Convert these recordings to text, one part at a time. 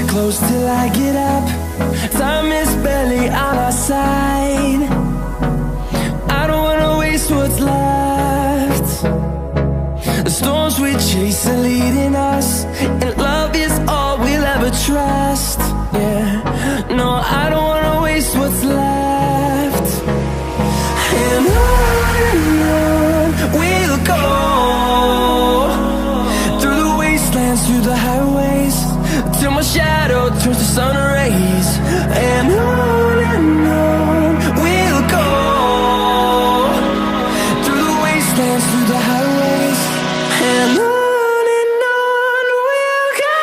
close till I get up. Time is barely on our side. I don't wanna waste what's left. The storms we chase are leading us, and love is all we'll ever trust. Yeah, no, I don't wanna waste what's left. And on we'll go, through the wastelands, through the highways, till my shadow turns to sun rays. And on we'll go, through the wastelands, through the highways, and on we'll go.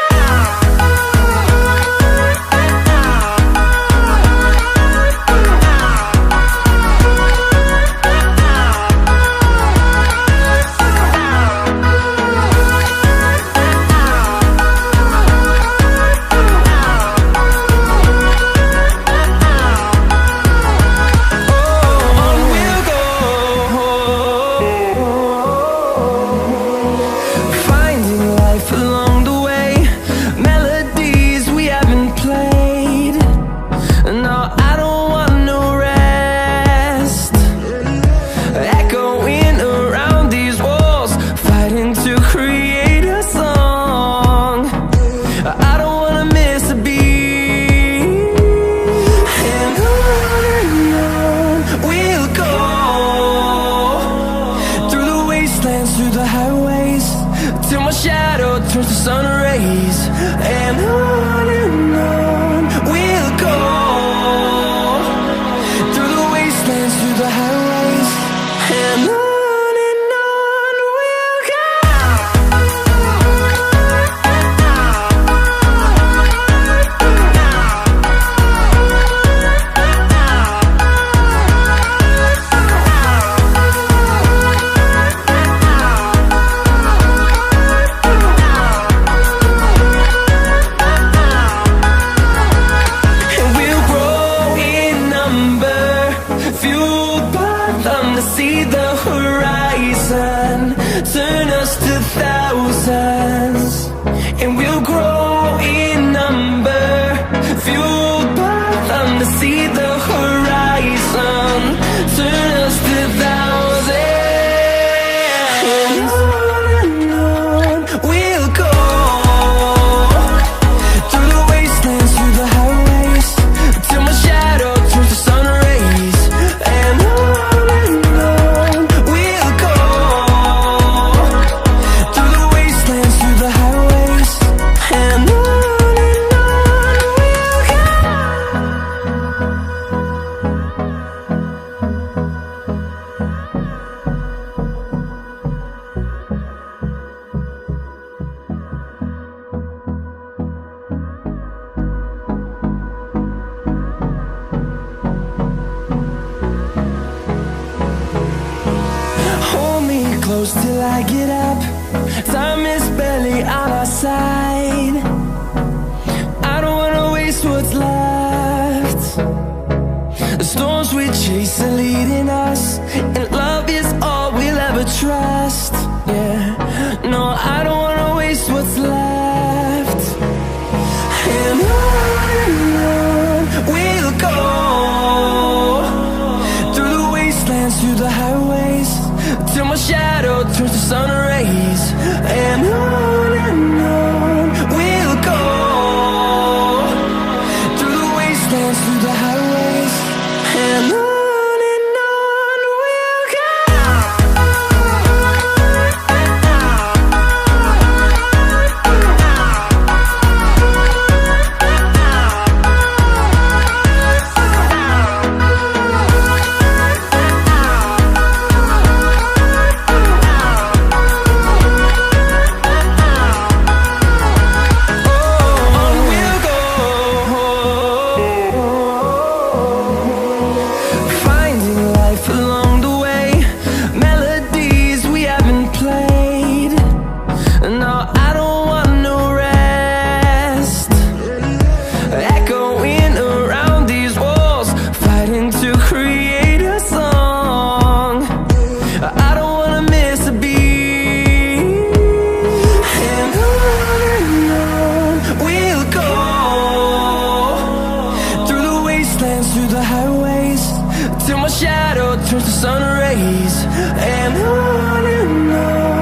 Till I get up, time is barely on our side. I don't wanna waste what's left. The storms we chase are leading us, and love is all we'll ever trust. Yeah, no, I don't wanna waste what's left. And on we'll go, through the wastelands, through the highways, till my shadow turns to sun rays. And on we'll go, through the wastelands, through the highways, and on we'll go. highways till my shadow turns to sun rays. And on